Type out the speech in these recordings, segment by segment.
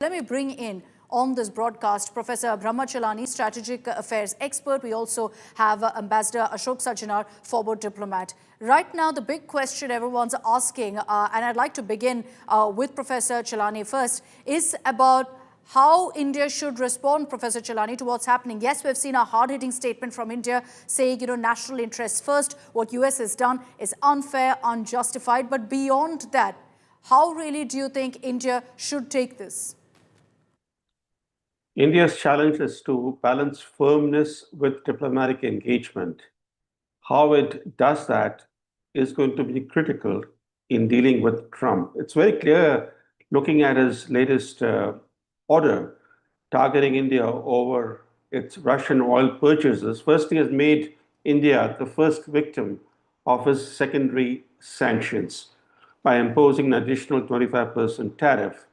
Let me bring in on this broadcast Professor Brahmachalani, strategic affairs expert. We also have Ambassador Ashok Sajjanar, forward diplomat. Right now, the big question everyone's asking, and I'd like to begin with Professor Chalani first, is about how India should respond, Professor Chalani, to what's happening. Yes, we've seen a hard-hitting statement from India saying, national interests first. What US has done is unfair, unjustified. But beyond that, how really do you think India should take this? India's challenge is to balance firmness with diplomatic engagement. How it does that is going to be critical in dealing with Trump. It's very clear looking at his latest order targeting India over its Russian oil purchases. First, he has made India the first victim of his secondary sanctions by imposing an additional 25% tariff,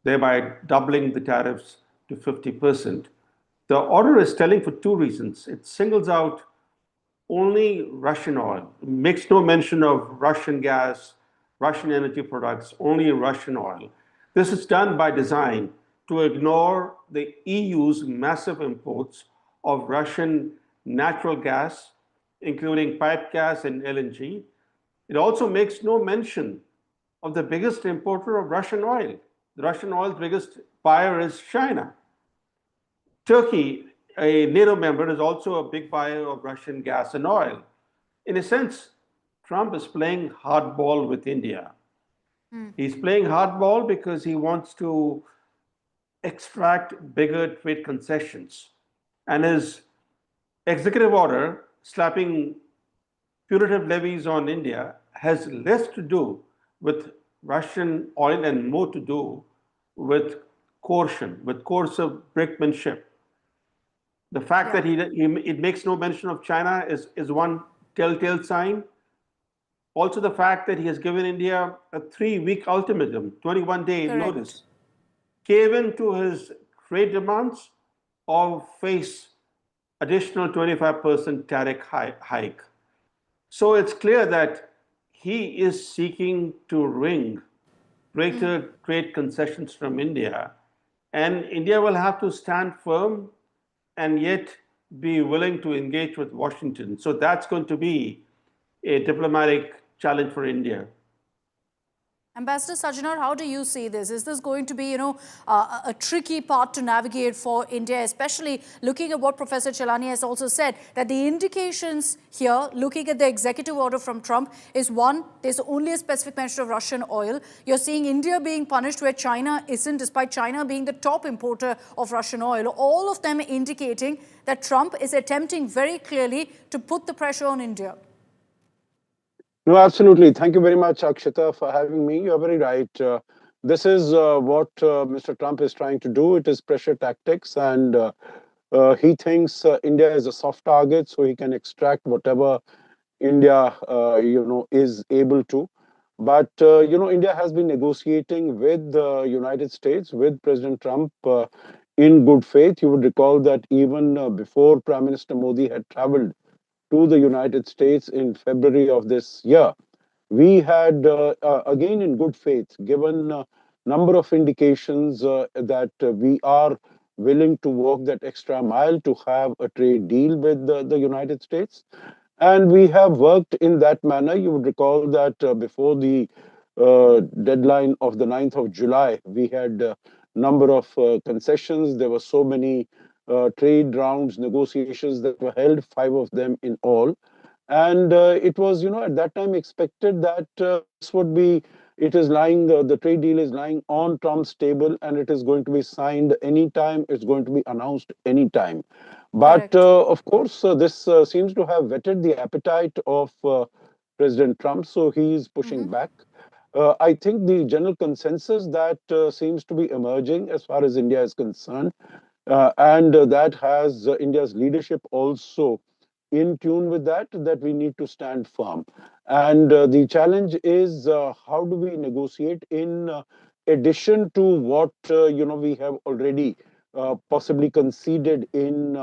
thereby doubling the tariffs to 50%. The order is telling for two reasons. It singles out only Russian oil, makes no mention of Russian gas, Russian energy products, only Russian oil. This is done by design to ignore the EU's massive imports of Russian natural gas, including pipe gas and LNG. It also makes no mention of the biggest importer of Russian oil. The Russian oil's biggest buyer is China. Turkey, a NATO member, is also a big buyer of Russian gas and oil. In a sense, Trump is playing hardball with India. He's playing hardball because he wants to extract bigger trade concessions. And his executive order slapping punitive levies on India has less to do with Russian oil and more to do with coercion, with coercive brinkmanship. The fact that it makes no mention of China is one telltale sign. Also, the fact that he has given India a 3-week ultimatum, 21-day notice, cave into his trade demands or face additional 25% tariff hike. So it's clear that he is seeking to wring greater trade concessions from India, and India will have to stand firm and yet be willing to engage with Washington. So that's going to be a diplomatic challenge for India. Ambassador Sajjanar, how do you see this? Is this going to be, a tricky part to navigate for India, especially looking at what Professor Chalani has also said, that the indications here, looking at the executive order from Trump, is one, there's only a specific mention of Russian oil. You're seeing India being punished where China isn't, despite China being the top importer of Russian oil. All of them indicating that Trump is attempting very clearly to put the pressure on India. No, absolutely. Thank you very much, Akshita, for having me. You're very right. This is what Mr. Trump is trying to do. It is pressure tactics, and he thinks India is a soft target, so he can extract whatever India, is able to. But India has been negotiating with the United States, with President Trump, in good faith. You would recall that even before Prime Minister Modi had traveled to the United States in February of this year, we had, again in good faith, given a number of indications that we are willing to walk that extra mile to have a trade deal with the United States. And we have worked in that manner. You would recall that before the deadline of the 9th of July, we had a number of concessions. There were so many trade rounds, negotiations that were held, 5 of them in all. And it was, at that time expected that this would be, it is lying, the trade deal is lying on Trump's table and it is going to be signed anytime, it's going to be announced anytime. But of course, this seems to have whetted the appetite of President Trump, so he is pushing back. I think the general consensus that seems to be emerging as far as India is concerned, and that has India's leadership also in tune with that we need to stand firm. And the challenge is how do we negotiate in addition to what we have already possibly conceded in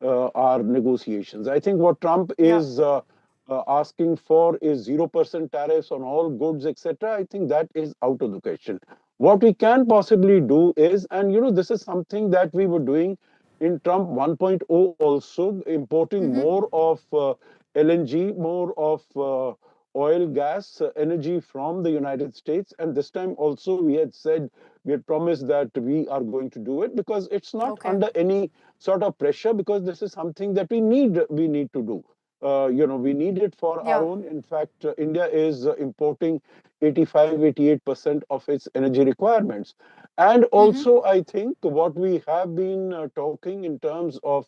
our negotiations. I think what Trump is asking for is 0% tariffs on all goods, etc. I think that is out of the question. What we can possibly do is, and this is something that we were doing in Trump 1.0 also, importing more of LNG, more of oil, gas, energy from the United States. And this time also we had said, we had promised that we are going to do it because it's not Okay. under any sort of pressure, because this is something that we need to do. We need it for our Yeah. own. In fact, India is importing 85-88% of its energy requirements. And also, I think what we have been talking in terms of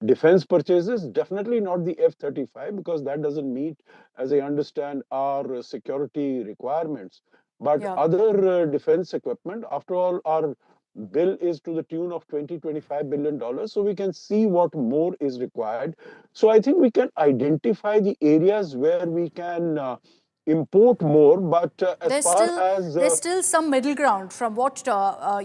defense purchases, definitely not the F-35, because that doesn't meet, as I understand, our security requirements. But Yeah. other defense equipment, after all, our bill is to the tune of $20-25 billion. So we can see what more is required. So I think we can identify the areas where we can import more. But as There's far still as there's still some middle ground from what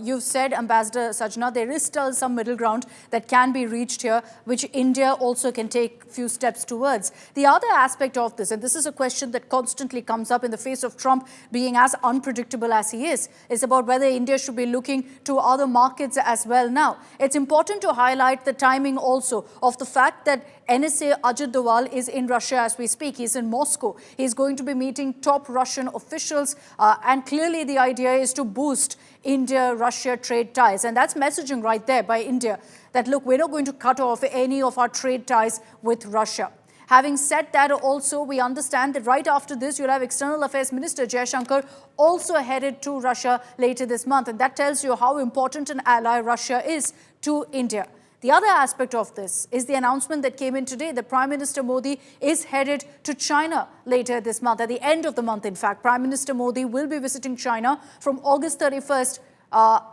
you've said, Ambassador Sajna. There is still some middle ground that can be reached here, which India also can take few steps towards. The other aspect of this, and this is a question that constantly comes up in the face of Trump being as unpredictable as he is about whether India should be looking to other markets as well now. It's important to highlight the timing also of the fact that NSA Ajit Doval is in Russia as we speak. He's in Moscow. He's going to be meeting top Russian officials. And clearly the idea is to boost India-Russia trade ties. And that's messaging right there by India that, look, we're not going to cut off any of our trade ties with Russia. Having said that, also, we understand that right after this, you'll have External Affairs Minister Jaishankar also headed to Russia later this month. And that tells you how important an ally Russia is to India. The other aspect of this is the announcement that came in today that Prime Minister Modi is headed to China later this month, at the end of the month, in fact. Prime Minister Modi will be visiting China from August 31st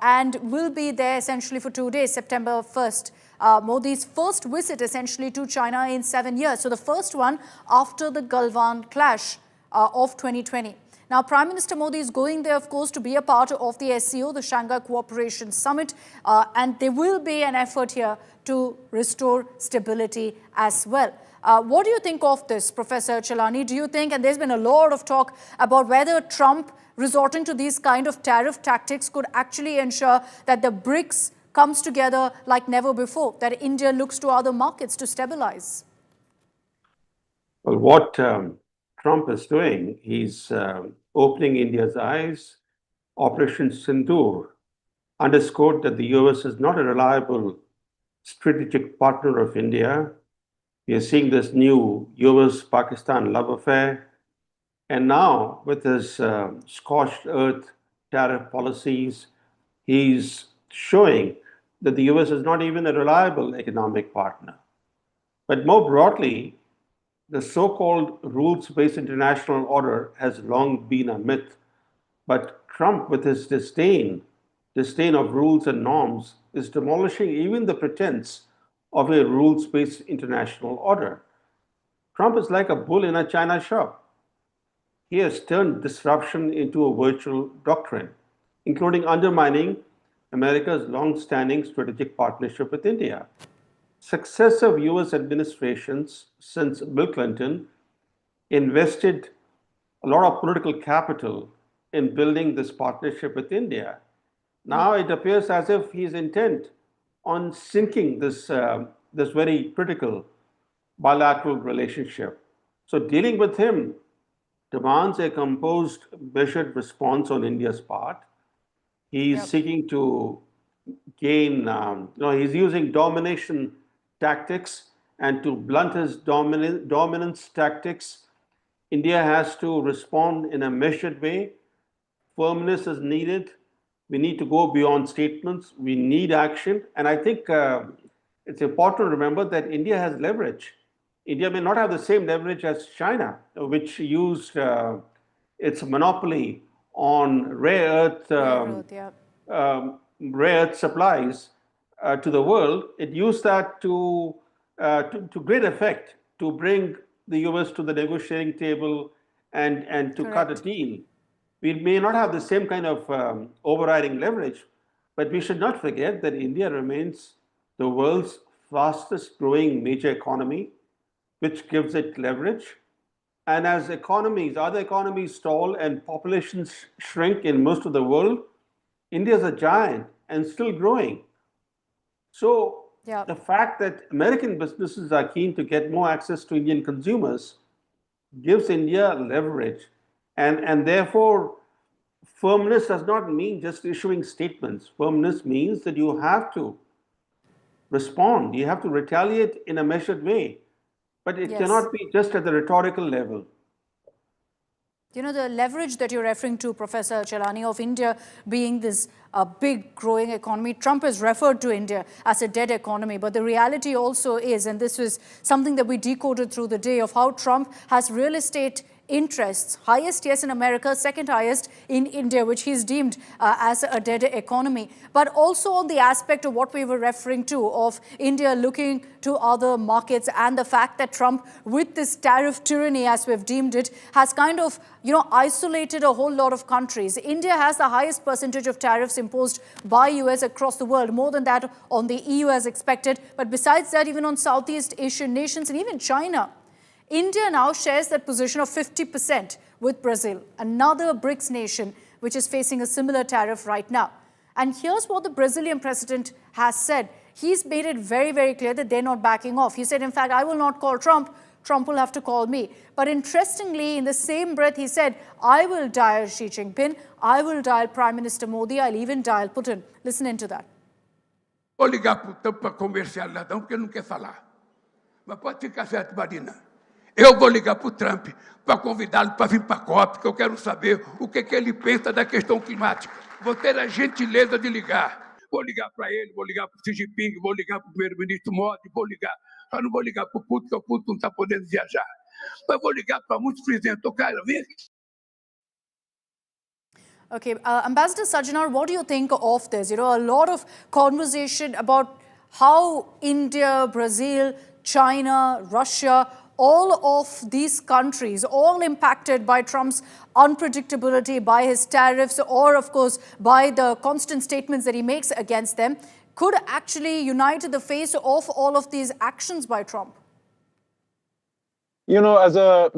and will be there essentially for 2 days, September 1st. Modi's first visit essentially to China in 7 years. So the first one after the Galwan clash of 2020. Now, Prime Minister Modi is going there, of course, to be a part of the SCO, the Shanghai Cooperation Summit, and there will be an effort here to restore stability as well. What do you think of this, Professor Chelani? Do you think, and there's been a lot of talk about whether Trump resorting to these kind of tariff tactics could actually ensure that the BRICS comes together like never before, that India looks to other markets to stabilize? Well, what Trump is doing, he's opening India's eyes. Operation Sindoor underscored that the US is not a reliable strategic partner of India. We are seeing this new US-Pakistan love affair. And now, with his scorched earth tariff policies, he's showing that the US is not even a reliable economic partner. But more broadly, the so-called rules-based international order has long been a myth. But Trump, with his disdain of rules and norms, is demolishing even the pretense of a rules-based international order. Trump is like a bull in a china shop. He has turned disruption into a virtual doctrine, including undermining America's long-standing strategic partnership with India. Successive US administrations since Bill Clinton invested a lot of political capital in building this partnership with India. Now it appears as if he's intent on sinking this very critical bilateral relationship. So dealing with him demands a composed, measured response on India's part. He's seeking to gain, he's using domination tactics, and to blunt his dominance tactics, India has to respond in a measured way. Firmness is needed. We need to go beyond statements. We need action. And I think it's important to remember that India has leverage. India may not have the same leverage as China, which used its monopoly on rare earth supplies to the world. It used that to great effect to bring the US to the negotiating table and to cut a deal. We may not have the same kind of overriding leverage, but we should not forget that India remains the world's fastest growing major economy, which gives it leverage. And as other economies stall and populations shrink in most of the world, India is a giant and still growing. So Yeah. the fact that American businesses are keen to get more access to Indian consumers gives India leverage. And therefore, firmness does not mean just issuing statements. Firmness means that you have to respond, you have to retaliate in a measured way. But it Yes. cannot be just at the rhetorical level. You know, the leverage that you're referring to, Professor Chelani, of India being this big growing economy, Trump has referred to India as a dead economy. But the reality also is, and this was something that we decoded through the day, of how Trump has real estate interests, highest, yes, in America, second highest in India, which he's deemed as a dead economy. But also on the aspect of what we were referring to, of India looking to other markets, and the fact that Trump, with this tariff tyranny, as we've deemed it, has kind of, you know, isolated a whole lot of countries. India has the highest percentage of tariffs imposed by US across the world, more than that on the EU as expected. But besides that, even on Southeast Asian nations and even China, India now shares that position of 50% with Brazil, another BRICS nation which is facing a similar tariff right now. And here's what the Brazilian president has said. He's made it very, very clear that they're not backing off. He said, in fact, I will not call Trump. Trump will have to call me. But interestingly, in the same breath, he said, I will dial Xi Jinping. I will dial Prime Minister Modi. I'll even dial Putin. Listen into that. Vou ligar para o Trump para conversar lá, não, porque ele não quer falar. Mas pode ficar certo, Marina. Eu vou ligar para o Trump para convidá-lo para vir para a COP, porque eu quero saber o que ele pensa da questão climática. Vou ter a gentileza de ligar. Vou ligar para ele, vou ligar para o Xi Jinping, vou ligar para o primeiro-ministro Modi, vou ligar. Só não vou ligar para o Putin, porque o Putin não está podendo viajar. Mas vou ligar para muitos presidentes. Eu quero ver. Okay, Ambassador Sajjanar, what do you think of this? You know, a lot of conversation about how India, Brazil, China, Russia, all of these countries, all impacted by Trump's unpredictability, by his tariffs, or of course by the constant statements that he makes against them, could actually unite in the face of all of these actions by Trump. You know, as a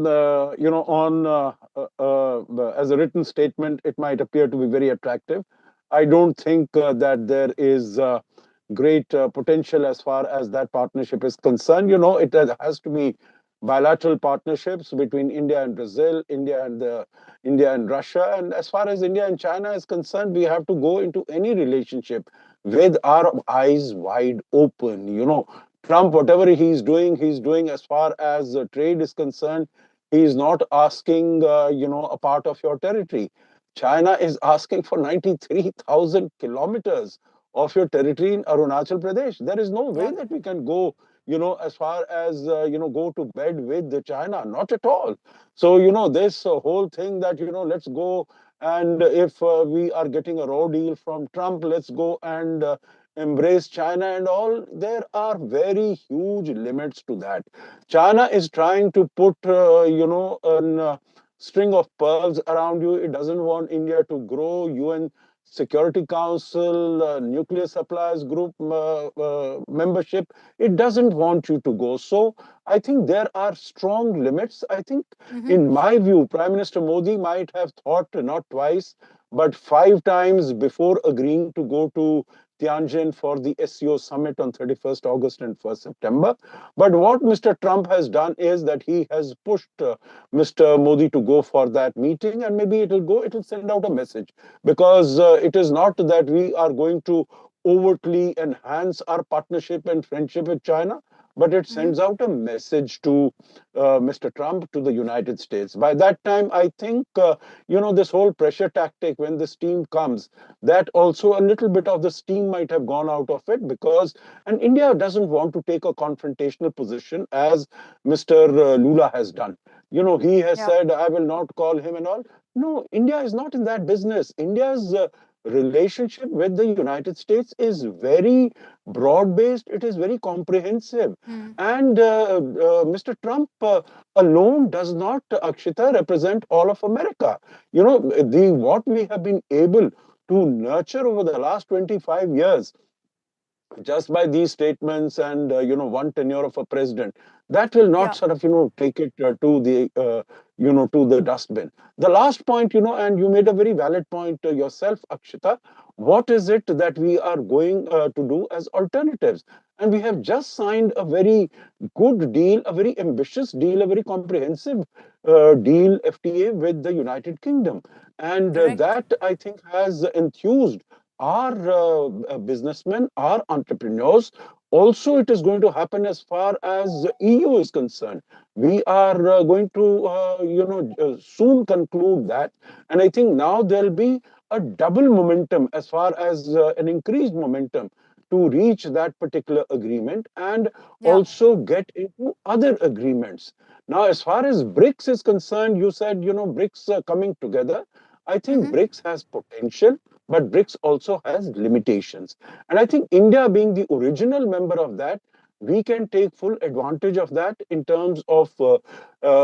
as a written statement, it might appear to be very attractive. I don't think that there is great potential as far as that partnership is concerned. You know, it has to be bilateral partnerships between India and Brazil, India and Russia. And as far as India and China is concerned, we have to go into any relationship with our eyes wide open. You know, Trump, whatever he's doing as far as trade is concerned. He is not asking, a part of your territory. China is asking for 93,000 kilometers of your territory in Arunachal Pradesh. There is no way that we can go, as far as, go to bed with China. Not at all. So, this whole thing that, let's go, and if we are getting a raw deal from Trump, let's go and embrace China and all. There are very huge limits to that. China is trying to put, a string of pearls around you. It doesn't want India to grow. UN Security Council, Nuclear Suppliers Group membership. It doesn't want you to go. So I think there are strong limits. I think, in my view, Prime Minister Modi might have thought not twice, but 5 times before agreeing to go to Tianjin for the SCO summit on 31st August and 1st September. But what Mr. Trump has done is that he has pushed Mr. Modi to go for that meeting, and maybe it'll send out a message, because it is not that we are going to overtly enhance our partnership and friendship with China, but it sends out a message to Mr. Trump, to the United States. By that time, I think, this whole pressure tactic, when the steam comes, that also a little bit of the steam might have gone out of it, because, and India doesn't want to take a confrontational position as Mr. Lula has done. He has said, I will not call him and all. No, India is not in that business. India's relationship with the United States is very broad-based. It is very comprehensive. And Mr. Trump alone does not, Akshita, represent all of America. What we have been able to nurture over the last 25 years, just by these statements and, one tenure of a president, that will not sort of, take it to the, to the dustbin. The last point, and you made a very valid point yourself, Akshita, what is it that we are going to do as alternatives. And we have just signed a very good deal, a very ambitious deal, a very comprehensive deal, FTA, with the United Kingdom. And Correct. that, I think, has enthused our businessmen, our entrepreneurs. Also, it is going to happen as far as the EU is concerned. We are going to, soon conclude that. And I think now there'll be a double momentum as far as an increased momentum to reach that particular agreement and Yeah. also get into other agreements. Now, as far as BRICS is concerned, you said, BRICS are coming together. I think BRICS has potential, but BRICS also has limitations. And I think India, being the original member of that, we can take full advantage of that in terms of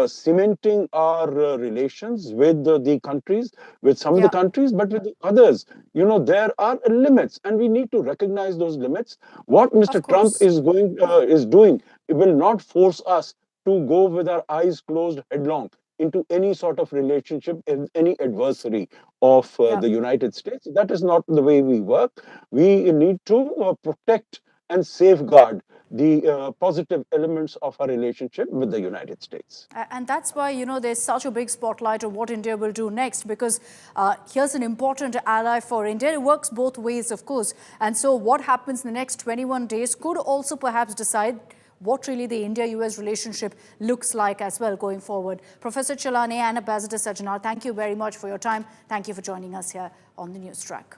cementing our relations with the countries, with some of the Yeah. countries, but with the others. There are limits, and we need to recognize those limits. What Of Mr. Trump course. is doing, it will not force us to go with our eyes closed headlong into any sort of relationship in any adversary of Yeah. the United States. That is not the way we work. We need to protect and safeguard the positive elements of our relationship with the United States. And that's why, there's such a big spotlight on what India will do next, because here's an important ally for India. It works both ways, of course. And so what happens in the next 21 days could also perhaps decide what really the India-US relationship looks like as well going forward. Professor Chelane and Ambassador Sajjanar, thank you very much for your time. Thank you for joining us here on the News Track.